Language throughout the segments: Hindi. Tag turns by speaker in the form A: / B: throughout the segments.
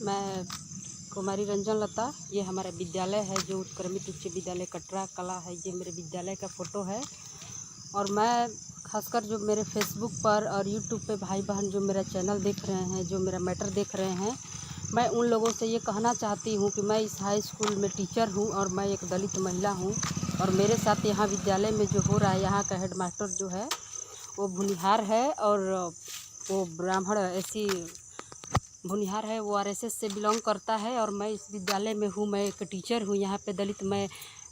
A: मैं कुमारी रंजन लता, ये हमारा विद्यालय है जो उत्क्रमित उच्च विद्यालय कटरा कला है। ये मेरे विद्यालय का फ़ोटो है। और मैं खासकर जो मेरे फेसबुक पर और यूट्यूब पे भाई बहन जो मेरा चैनल देख रहे हैं, जो मेरा मैटर देख रहे हैं, मैं उन लोगों से ये कहना चाहती हूँ कि मैं इस हाई स्कूल में टीचर हूँ और मैं एक दलित महिला हूँ। और मेरे साथ यहाँ विद्यालय में जो हो रहा है, यहाँ का हेडमास्टर जो है वो भुनिहार है और वो ब्राह्मण ऐसी भुनिहार है, वो आरएसएस से बिलोंग करता है। और मैं इस विद्यालय में हूँ, मैं एक टीचर हूँ यहाँ पे दलित।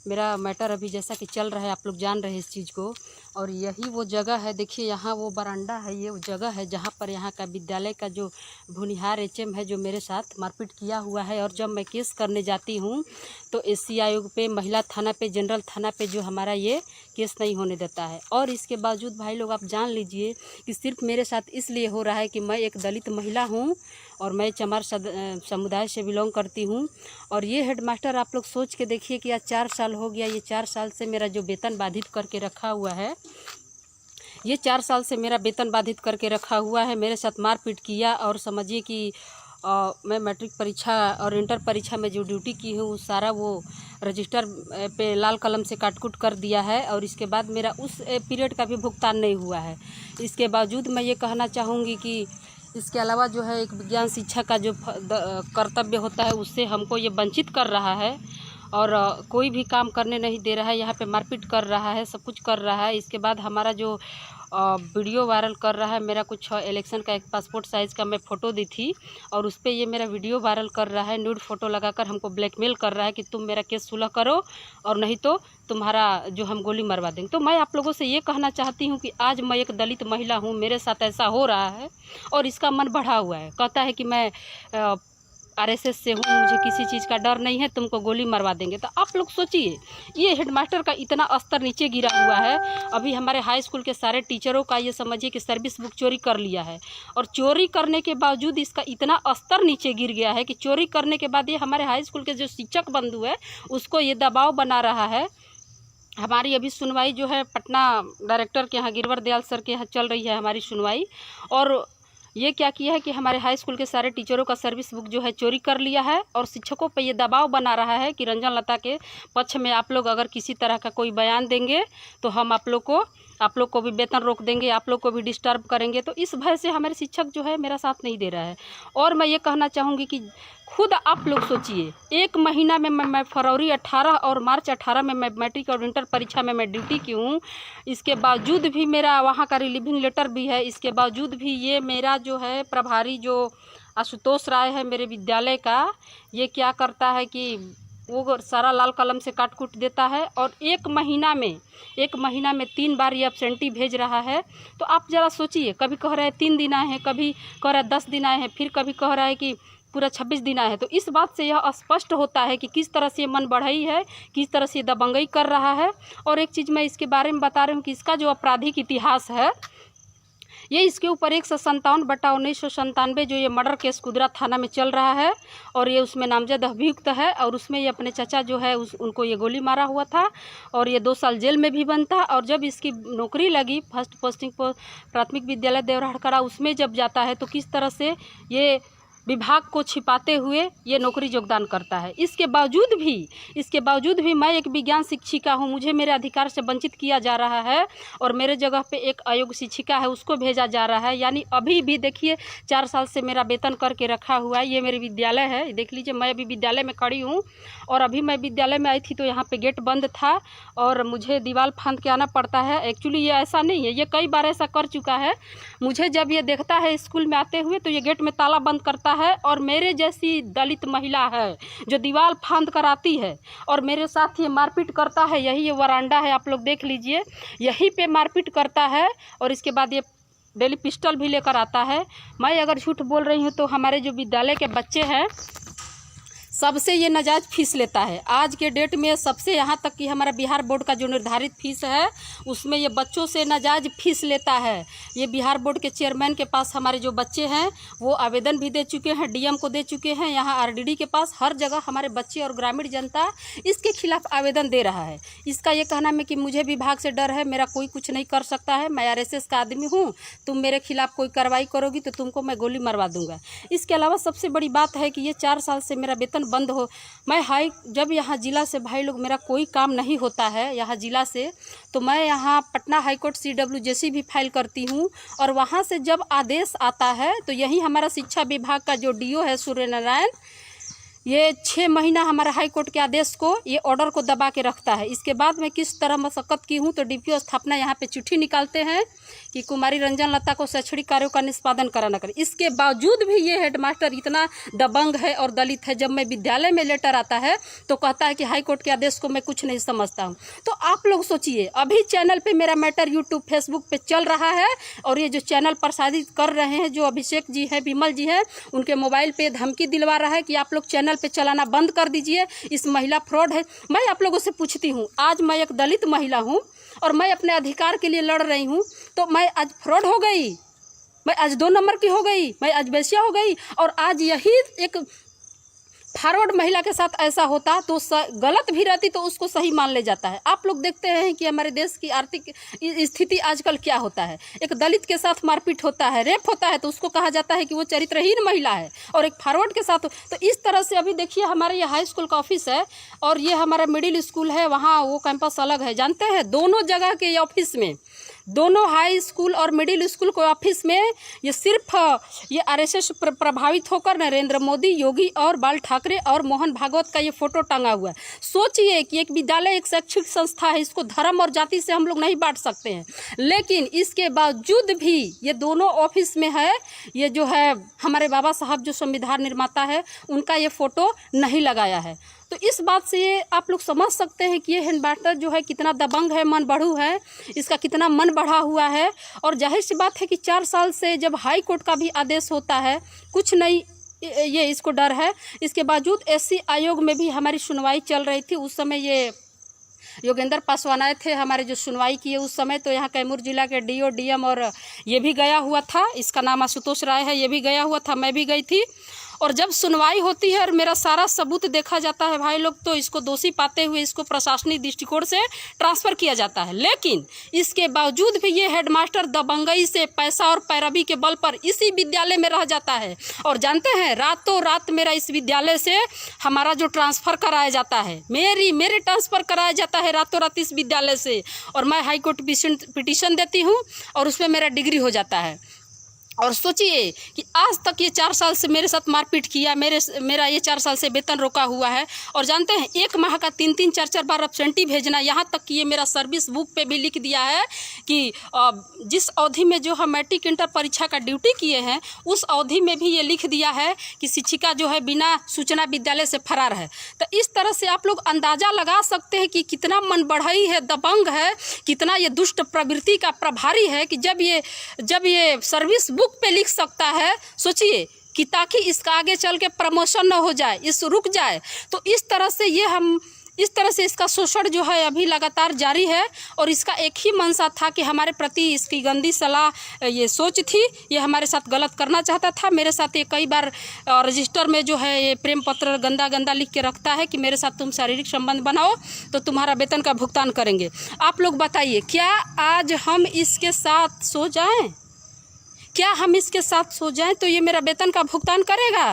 A: मेरा मैटर अभी जैसा कि चल रहा है, आप लोग जान रहे हैं इस चीज़ को। और यही वो जगह है, देखिए यहाँ वो बरांडा है, ये वो जगह है जहाँ पर यहाँ का विद्यालय का जो भुनिहार एचएम है जो मेरे साथ मारपीट किया हुआ है। और जब मैं केस करने जाती हूँ तो एससी आयोग पे, महिला थाना पे, जनरल थाना पे जो हमारा ये केस नहीं होने देता है। और इसके बावजूद भाई लोग आप जान लीजिए कि सिर्फ मेरे साथ इसलिए हो रहा है कि मैं एक दलित महिला हूँ और मैं चमार समुदाय से बिलोंग करती हूँ। और ये हेडमास्टर आप लोग सोच के देखिए कि आज 4 साल हो गया, ये 4 साल से मेरा जो वेतन बाधित करके रखा हुआ है, ये 4 साल से मेरा वेतन बाधित करके रखा हुआ है। मेरे साथ मारपीट किया और समझिए कि मैं मैट्रिक परीक्षा और इंटर परीक्षा में जो ड्यूटी की हूँ सारा वो रजिस्टर पे लाल कलम से काट-कूट कर दिया है। और इसके बाद मेरा उस पीरियड का भी भुगतान नहीं हुआ है। इसके बावजूद मैं ये कहना चाहूँगी कि इसके अलावा जो है एक विज्ञान शिक्षा का जो कर्तव्य होता है उससे हमको ये वंचित कर रहा है और कोई भी काम करने नहीं दे रहा है। यहाँ पे मारपीट कर रहा है, सब कुछ कर रहा है। इसके बाद हमारा जो वीडियो वायरल कर रहा है, मेरा कुछ इलेक्शन का एक पासपोर्ट साइज़ का मैं फ़ोटो दी थी और उस पर ये मेरा वीडियो वायरल कर रहा है, न्यूड फ़ोटो लगाकर हमको ब्लैकमेल कर रहा है कि तुम मेरा केस सुलह करो और नहीं तो तुम्हारा जो हम गोली मरवा देंगे। तो मैं आप लोगों से ये कहना चाहती हूँ कि आज मैं एक दलित महिला हूँ, मेरे साथ ऐसा हो रहा है और इसका मन बढ़ा हुआ है। कहता है कि मैं आरएसएस से हूँ, मुझे किसी चीज़ का डर नहीं है, तुमको गोली मरवा देंगे। तो आप लोग सोचिए, ये हेडमास्टर का इतना स्तर नीचे गिरा हुआ है। अभी हमारे हाई स्कूल के सारे टीचरों का ये समझिए कि सर्विस बुक चोरी कर लिया है। और चोरी करने के बावजूद इसका इतना स्तर नीचे गिर गया है कि चोरी करने के बाद ये हमारे हाई स्कूल के जो शिक्षक बंधु है उसको ये दबाव बना रहा है। हमारी अभी सुनवाई जो है पटना डायरेक्टर के यहाँ, गिरवर दयाल सर के यहाँ चल रही है हमारी सुनवाई। और ये क्या किया है कि हमारे हाई स्कूल के सारे टीचरों का सर्विस बुक जो है चोरी कर लिया है और शिक्षकों पे ये दबाव बना रहा है कि रंजन लता के पक्ष में आप लोग अगर किसी तरह का कोई बयान देंगे तो हम आप लोग को भी वेतन रोक देंगे, आप लोग को भी डिस्टर्ब करेंगे। तो इस भय से हमारे शिक्षक जो है मेरा साथ नहीं दे रहा है। और मैं ये कहना चाहूँगी कि खुद आप लोग सोचिए, 1 महीना में मैं फरवरी 18 और मार्च 18 में मैं मैट्रिक और इंटर परीक्षा में मैं ड्यूटी की हूँ। इसके बावजूद भी मेरा वहाँ का रिलीविंग लेटर भी है। इसके बावजूद भी ये मेरा जो है प्रभारी जो आशुतोष राय है मेरे विद्यालय का, ये क्या करता है कि वो सारा लाल कलम से काट-कूट देता है। और 1 महीना में 3 बार ये एब्सेंटी भेज रहा है। तो आप ज़रा सोचिए, कभी कह रहा है 3 दिन आए हैं, कभी कह रहा है 10 दिन आए हैं, फिर कभी कह रहा है कि पूरा 26 दिन आए हैं। तो इस बात से यह स्पष्ट होता है कि किस तरह से ये मन बढ़ई है, किस तरह से दबंगई कर रहा है। और एक चीज़ मैं इसके बारे में बता रही हूँ कि इसका जो आपराधिक इतिहास है, ये इसके ऊपर 157/1997 जो ये मर्डर केस कुदरा थाना में चल रहा है और ये उसमें नामजद अभियुक्त है। और उसमें ये अपने चाचा जो है उनको ये गोली मारा हुआ था और ये 2 साल जेल में भी बंद था। और जब इसकी नौकरी लगी फर्स्ट पोस्टिंग प्राथमिक विद्यालय देवराहड़कड़ा, उसमें जब जाता है तो किस तरह से ये विभाग को छिपाते हुए ये नौकरी योगदान करता है। इसके बावजूद भी मैं एक विज्ञान शिक्षिका हूँ, मुझे मेरे अधिकार से वंचित किया जा रहा है और मेरे जगह पे एक अयोग्य शिक्षिका है उसको भेजा जा रहा है। यानी अभी भी देखिए 4 साल से मेरा वेतन करके रखा हुआ है। ये मेरे विद्यालय है, देख लीजिए, मैं अभी विद्यालय में खड़ी हूँ। और अभी मैं विद्यालय में आई थी तो यहाँ पर गेट बंद था और मुझे दीवार फांद के आना पड़ता है। एक्चुअली ये ऐसा नहीं है, ये कई बार ऐसा कर चुका है। मुझे जब ये देखता है स्कूल में आते हुए तो ये गेट में ताला बंद करता है और मेरे जैसी दलित महिला है जो दीवार फांद कर आती है और मेरे साथ ये मारपीट करता है। यही ये वरांडा है, आप लोग देख लीजिए, यहीं पे मारपीट करता है। और इसके बाद ये डेली पिस्टल भी लेकर आता है। मैं अगर झूठ बोल रही हूँ तो हमारे जो विद्यालय के बच्चे हैं सबसे ये नाजायज़ फीस लेता है। आज के डेट में सबसे, यहाँ तक कि हमारा बिहार बोर्ड का जो निर्धारित फीस है उसमें ये बच्चों से नाजायज़ फीस लेता है। ये बिहार बोर्ड के चेयरमैन के पास हमारे जो बच्चे हैं वो आवेदन भी दे चुके हैं, डीएम को दे चुके हैं, यहाँ आरडीडी के पास, हर जगह हमारे बच्चे और ग्रामीण जनता इसके खिलाफ आवेदन दे रहा है। इसका ये कहना है कि मुझे विभाग से डर है, मेरा कोई कुछ नहीं कर सकता है, मैं आरएसएस का आदमी हूँ, तुम मेरे खिलाफ कोई कार्रवाई करोगी तो तुमको मैं गोली मरवा दूंगा। इसके अलावा सबसे बड़ी बात है कि ये 4 साल से मेरा वेतन बंद हो, मैं जब यहाँ ज़िला से भाई लोग मेरा कोई काम नहीं होता है यहाँ ज़िला से, तो मैं यहाँ पटना हाईकोर्ट CWJC भी फाइल करती हूँ, और वहाँ से जब आदेश आता है तो यही हमारा शिक्षा विभाग का जो DO है सूर्य नारायण, ये 6 महीना हमारे हाई कोर्ट के आदेश को, ये ऑर्डर को दबा के रखता है। इसके बाद मैं किस तरह मशक्क़त की हूँ तो DPO स्थापना यहाँ पे चिट्ठी निकालते हैं कि कुमारी रंजन लता को शैक्षणिक कार्यों का निष्पादन कराना करें। इसके बावजूद भी ये हेडमास्टर इतना दबंग है और दलित है, जब मैं विद्यालय में लेटर आता है तो कहता है कि हाई कोर्ट के आदेश को मैं कुछ नहीं समझता हूँ। तो आप लोग सोचिए, अभी चैनल पर मेरा मैटर यूट्यूब फेसबुक पर चल रहा है, और ये जो चैनल प्रसारित कर रहे हैं जो अभिषेक जी है, विमल जी है, उनके मोबाइल पर धमकी दिलवा रहा है कि आप लोग चैनल पे चलाना बंद कर दीजिए, इस महिला फ्रॉड है। मैं आप लोगों से पूछती हूँ, आज मैं एक दलित महिला हूँ और मैं अपने अधिकार के लिए लड़ रही हूँ, तो मैं आज फ्रॉड हो गई, मैं आज 2 नंबर की हो गई, मैं आज बेसिया हो गई, और आज यही एक फॉरवर्ड महिला के साथ ऐसा होता तो गलत भी रहती तो उसको सही मान ले जाता है। आप लोग देखते हैं कि हमारे देश की आर्थिक स्थिति आजकल क्या होता है, एक दलित के साथ मारपीट होता है, रेप होता है तो उसको कहा जाता है कि वो चरित्रहीन महिला है, और एक फॉरवर्ड के साथ तो इस तरह से। अभी देखिए हमारे ये हाई स्कूल का ऑफिस है और ये हमारा मिडिल स्कूल है, वहाँ वो कैंपस अलग है, जानते हैं, दोनों जगह के ये ऑफिस में, दोनों हाई स्कूल और मिडिल स्कूल के ऑफिस में ये सिर्फ ये आरएसएस प्रभावित होकर नरेंद्र मोदी, योगी और बाल ठाकरे और मोहन भागवत का ये फोटो टंगा हुआ है। सोचिए कि एक विद्यालय एक शैक्षिक संस्था है, इसको धर्म और जाति से हम लोग नहीं बांट सकते हैं, लेकिन इसके बावजूद भी ये दोनों ऑफिस में है, ये जो है हमारे बाबा साहब जो संविधान निर्माता है उनका ये फोटो नहीं लगाया है। तो इस बात से ये आप लोग समझ सकते हैं कि ये हेडमास्टर जो है कितना दबंग है, मन बढ़ू है, इसका कितना मन बढ़ा हुआ है। और जाहिर सी बात है कि 4 साल से जब हाई कोर्ट का भी आदेश होता है कुछ नहीं, ये इसको डर है। इसके बावजूद SC आयोग में भी हमारी सुनवाई चल रही थी, उस समय ये योगेंद्र पासवान आए थे हमारे जो सुनवाई किए उस समय, तो यहाँ कैमूर जिला के DO DM और ये भी गया हुआ था, इसका नाम आशुतोष राय है, ये भी गया हुआ था, मैं भी गई थी। और जब सुनवाई होती है और मेरा सारा सबूत देखा जाता है भाई लोग, तो इसको दोषी पाते हुए इसको प्रशासनिक दृष्टिकोण से ट्रांसफ़र किया जाता है। लेकिन इसके बावजूद भी ये हेडमास्टर दबंगई से, पैसा और पैरवी के बल पर इसी विद्यालय में रह जाता है। और जानते हैं, रातों रात मेरा इस विद्यालय से हमारा जो ट्रांसफ़र कराया जाता है, मेरे ट्रांसफ़र कराया जाता है रातों रात इस विद्यालय से, और मैं हाई कोर्ट पिटीशन देती हूँ और उसमें मेरा डिग्री हो जाता है। और सोचिए कि आज तक ये 4 साल से मेरे साथ मारपीट किया, मेरा ये 4 साल से वेतन रोका हुआ है। और जानते हैं, 1 माह का 3-3, 4-4 बार एब्सेंटी भेजना, यहाँ तक कि ये मेरा सर्विस बुक पे भी लिख दिया है कि जिस अवधि में जो हम मैट्रिक इंटर परीक्षा का ड्यूटी किए हैं उस अवधि में भी ये लिख दिया है कि शिक्षिका जो है बिना सूचना विद्यालय से फरार है। तो इस तरह से आप लोग अंदाज़ा लगा सकते हैं कि कितना मन बढ़ई है, दबंग है, कितना ये दुष्ट प्रवृत्ति का प्रभारी है कि जब ये सर्विस बुक पे लिख सकता है। सोचिए कि ताकि इसका आगे चल के प्रमोशन न हो जाए, इस रुक जाए। तो इस तरह से इसका शोषण जो है अभी लगातार जारी है। और इसका एक ही मंशा था कि हमारे प्रति इसकी गंदी सलाह, ये सोच थी, ये हमारे साथ गलत करना चाहता था। मेरे साथ ये कई बार रजिस्टर में जो है ये प्रेम पत्र गंदा लिख के रखता है कि मेरे साथ तुम शारीरिक संबंध बनाओ तो तुम्हारा वेतन का भुगतान करेंगे। आप लोग बताइए, क्या आज हम इसके साथ सो जाएं? क्या हम इसके साथ सो जाएं तो ये मेरा वेतन का भुगतान करेगा?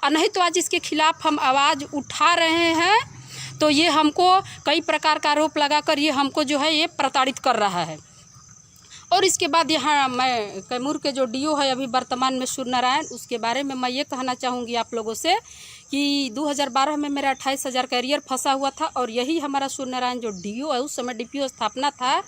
A: और नहीं तो आज इसके खिलाफ हम आवाज़ उठा रहे हैं तो ये हमको कई प्रकार का आरोप लगाकर ये हमको जो है ये प्रताड़ित कर रहा है। और इसके बाद यहाँ मैं कैमूर के जो DO है अभी वर्तमान में सूर्य नारायण, उसके बारे में मैं ये कहना चाहूँगी आप लोगों से कि 2012 में मेरा 28,000 का एरियर फंसा हुआ था। और यही हमारा सूर्य नारायण जो DO है, उस समय DPO स्थापना था,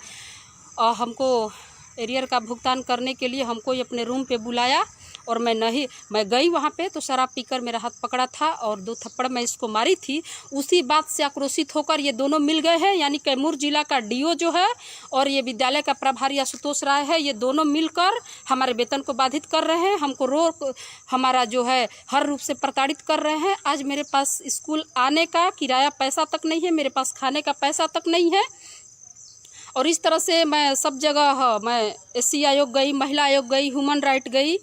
A: और हमको एरियर का भुगतान करने के लिए हमको ये अपने रूम पे बुलाया और मैं गई वहाँ पे तो शराब पीकर मेरा हाथ पकड़ा था और 2 थप्पड़ मैं इसको मारी थी। उसी बात से आक्रोशित होकर ये दोनों मिल गए हैं, यानी कैमूर जिला का डीओ जो है और ये विद्यालय का प्रभारी आशुतोष राय है, ये दोनों मिलकर हमारे वेतन को बाधित कर रहे हैं, हमको हमारा जो है हर रूप से प्रताड़ित कर रहे हैं। आज मेरे पास स्कूल आने का किराया पैसा तक नहीं है, मेरे पास खाने का पैसा तक नहीं है। और इस तरह से मैं सब जगह मैं SC आयोग गई, महिला आयोग गई, ह्यूमन राइट गई,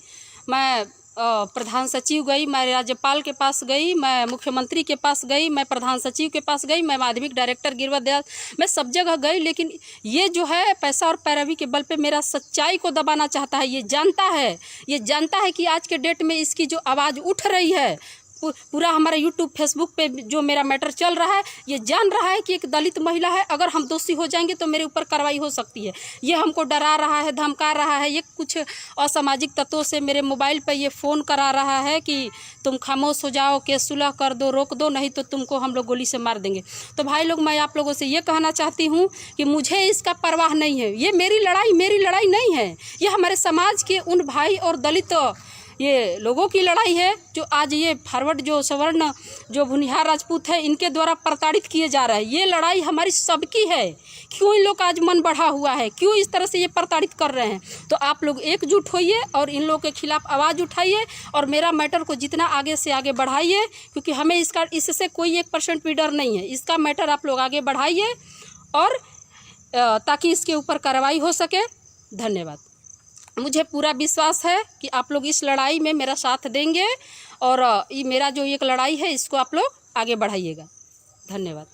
A: मैं प्रधान सचिव गई, मैं राज्यपाल के पास गई, मैं मुख्यमंत्री के पास गई, मैं प्रधान सचिव के पास गई, मैं माध्यमिक डायरेक्टर गिरिवर दयाल, मैं सब जगह गई। लेकिन ये जो है पैसा और पैरवी के बल पे मेरा सच्चाई को दबाना चाहता है। ये जानता है कि आज के डेट में इसकी जो आवाज़ उठ रही है, पूरा हमारा यूट्यूब फेसबुक पे जो मेरा मैटर चल रहा है, ये जान रहा है कि एक दलित महिला है, अगर हम दोषी हो जाएंगे तो मेरे ऊपर कार्रवाई हो सकती है। ये हमको डरा रहा है, धमका रहा है, ये कुछ असामाजिक तत्वों से मेरे मोबाइल पे ये फ़ोन करा रहा है कि तुम खामोश हो जाओ, केस सुलह कर दो, रोक दो, नहीं तो तुमको हम लोग गोली से मार देंगे। तो भाई लोग, मैं आप लोगों से ये कहना चाहती हूँ कि मुझे इसका परवाह नहीं है। ये मेरी लड़ाई नहीं है, ये हमारे समाज के उन भाई और दलित ये लोगों की लड़ाई है जो आज ये फॉरवर्ड जो सवर्ण जो भुनिहार राजपूत है, इनके द्वारा प्रताड़ित किए जा रहे हैं। ये लड़ाई हमारी सबकी है। क्यों इन लोग का आज मन बढ़ा हुआ है, क्यों इस तरह से ये प्रताड़ित कर रहे हैं? तो आप लोग एकजुट होइए और इन लोगों के खिलाफ आवाज़ उठाइए और मेरा मैटर को जितना आगे से आगे बढ़ाइए, क्योंकि हमें इससे कोई 1% भी डर नहीं है। इसका मैटर आप लोग आगे बढ़ाइए और ताकि इसके ऊपर कार्रवाई हो सके। धन्यवाद। मुझे पूरा विश्वास है कि आप लोग इस लड़ाई में मेरा साथ देंगे और ये मेरा जो एक लड़ाई है इसको आप लोग आगे बढ़ाइएगा। धन्यवाद।